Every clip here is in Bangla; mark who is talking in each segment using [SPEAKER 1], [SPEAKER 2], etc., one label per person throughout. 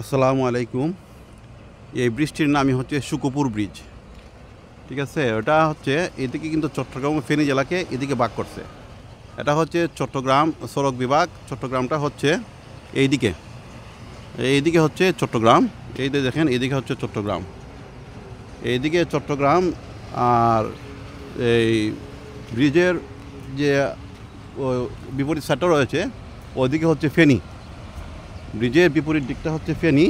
[SPEAKER 1] আসসালামু আলাইকুম। এই ব্রিজটির নামই হচ্ছে সুকুপুর ব্রিজ। ঠিক আছে, ওটা হচ্ছে এদিকে কিন্তু চট্টগ্রাম ও ফেনী জেলাকে এদিকে ভাগ করছে। এটা হচ্ছে চট্টগ্রাম সড়ক বিভাগ। চট্টগ্রামটা হচ্ছে এইদিকে, এইদিকে হচ্ছে চট্টগ্রাম। এই যে দেখেন, এইদিকে হচ্ছে চট্টগ্রাম, এইদিকে চট্টগ্রাম। আর এই ব্রিজের যে বিপরীত সাইডটা রয়েছে ওইদিকে হচ্ছে ফেনী। ব্রিজের বিপরীত দিকটা হচ্ছে ফেনী।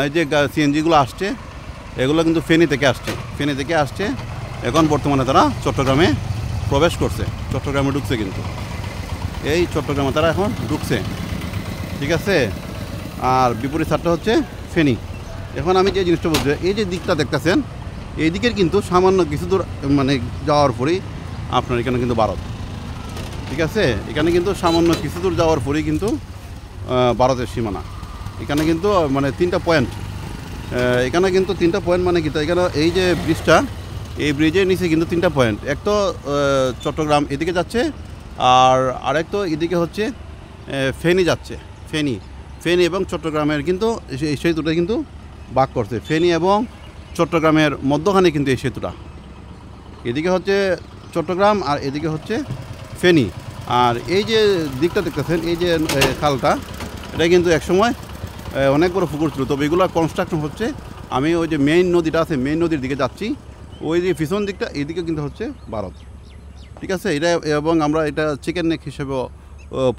[SPEAKER 1] এই যে সিএনজিগুলো আসছে এগুলো কিন্তু ফেনী থেকে আসছে। এখন বর্তমানে তারা চট্টগ্রামে প্রবেশ করছে, চট্টগ্রামে ঢুকছে। কিন্তু এই চট্টগ্রামে তারা এখন ঢুকছে। ঠিক আছে, আর বিপরীত সাইডটা হচ্ছে ফেনী। এখন আমি যে জিনিসটা বলছি, এই যে দিকটা দেখতেছেন, এই দিকের কিন্তু সামান্য কিছু দূর মানে যাওয়ার পরেই আপনার এখানে কিন্তু ভারত। ঠিক আছে, এখানে কিন্তু সামান্য কিছু দূর যাওয়ার পরেই কিন্তু ভারতের সীমানা। এখানে কিন্তু মানে তিনটা পয়েন্ট, এখানে কিন্তু তিনটা পয়েন্ট মানে কি, এখানে এই যে ব্রিজটা, এই ব্রিজের নিচে কিন্তু তিনটা পয়েন্ট। এক তো চট্টগ্রাম এদিকে যাচ্ছে, আর আরেক তো এদিকে হচ্ছে ফেনী যাচ্ছে। ফেনী এবং চট্টগ্রামের কিন্তু এই সেতুটা কিন্তু ভাগ করছে। ফেনী এবং চট্টগ্রামের মধ্যখানে কিন্তু এই সেতুটা। এদিকে হচ্ছে চট্টগ্রাম আর এদিকে হচ্ছে ফেনী। আর এই যে দিকটা দেখতেছেন, এই যে খালটা, এটা কিন্তু একসময় অনেক বড় পুকুর ছিল, তবে এগুলো কনস্ট্রাকশন হচ্ছে। আমি ওই যে মেইন নদীটা আছে, মেইন নদীর দিকে যাচ্ছি, ওই যে পিছন দিকটা, এইদিকে কিন্তু হচ্ছে ভারত। ঠিক আছে, এটা এবং আমরা এটা চিকেন নেক হিসেবেও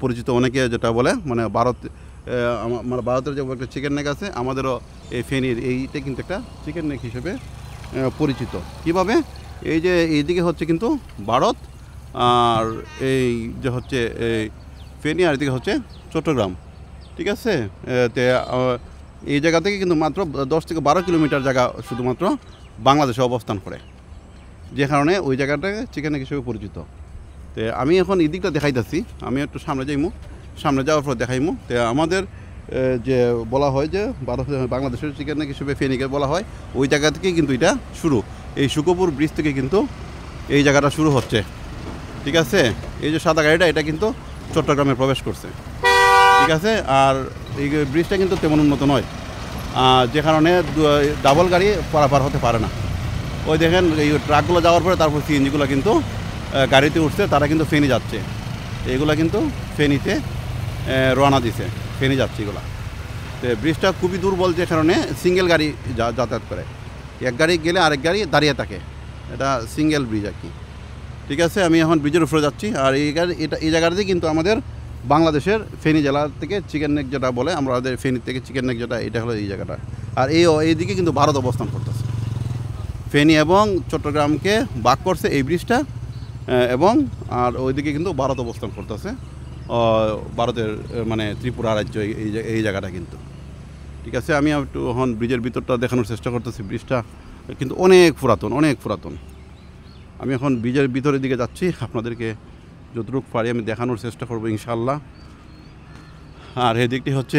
[SPEAKER 1] পরিচিত, অনেকে যেটা বলে মানে ভারত, আমার ভারতের যে একটা চিকেন নেক আছে, আমাদেরও এই ফেনীর এইটা কিন্তু একটা চিকেন নেক হিসেবে পরিচিত। কীভাবে, এই যে এইদিকে হচ্ছে কিন্তু ভারত, আর এই যে হচ্ছে এই ফেনী, আর এদিকে হচ্ছে চট্টগ্রাম। ঠিক আছে, এই জায়গা থেকে কিন্তু মাত্র 10 থেকে 12 কিলোমিটার জায়গা শুধুমাত্র বাংলাদেশে অবস্থান করে, যে কারণে ওই জায়গাটাকে চিকেন নেক হিসেবে পরিচিত। তো আমি এখন এই দিকটা দেখাইতেছি, আমি একটু সামনে যাইমু, সামনে যাওয়ার পর দেখাইমু। তো আমাদের যে বলা হয় যে বাংলাদেশের চিকেন নেক হিসেবে ফেনীকে বলা হয়, ওই জায়গা থেকেই কিন্তু এটা শুরু। এই সুকুপুর ব্রিজ থেকে কিন্তু এই জায়গাটা শুরু হচ্ছে। ঠিক আছে, এই যে সাদা গাড়িটা, এটা কিন্তু চট্টগ্রামে প্রবেশ করছে। ঠিক আছে, আর এই ব্রিজটা কিন্তু তেমন উন্নত নয়, যে কারণে ডাবল গাড়ি পারাপার হতে পারে না। ওই দেখেন, এই ট্রাকগুলো যাওয়ার পরে তারপর সিএনজিগুলো কিন্তু গাড়িতে উঠছে, তারা কিন্তু ফেনী যাচ্ছে। এগুলো কিন্তু ফেনীতে রওনা দিছে, ফেনী যাচ্ছে এগুলো। তো ব্রিজটা খুবই দুর্বল, যে কারণে সিঙ্গেল গাড়ি যাতায়াত করে। এক গাড়ি গেলে আরেক গাড়ি দাঁড়িয়ে থাকে, এটা সিঙ্গেল ব্রিজ আর কি। ঠিক আছে, আমি এখন ব্রিজের উপরে যাচ্ছি। আর এই জায়গাটাতে কিন্তু আমাদের বাংলাদেশের ফেনী জেলা থেকে চিকেন নেক যেটা বলে, আমাদের ফেনী থেকে চিকেন নেক যেটা, এটা হলো এই জায়গাটা। আর এইদিকে কিন্তু ভারত অবস্থান করতেছে। ফেনী এবং চট্টগ্রামকে ভাগ করছে এই ব্রিজটা, এবং আর ওইদিকে কিন্তু ভারত অবস্থান করতেছে, ভারতের মানে ত্রিপুরা রাজ্য এই জায়গাটা কিন্তু। ঠিক আছে, আমি একটু এখন ব্রিজের ভিতরটা দেখানোর চেষ্টা করতেছি। ব্রিজটা কিন্তু অনেক পুরাতন। আমি এখন ব্রিজের ভিতরের দিকে যাচ্ছি, আপনাদেরকে যতটুকু পারি আমি দেখানোর চেষ্টা করবো ইনশাআল্লাহ। আর এই দিকটি হচ্ছে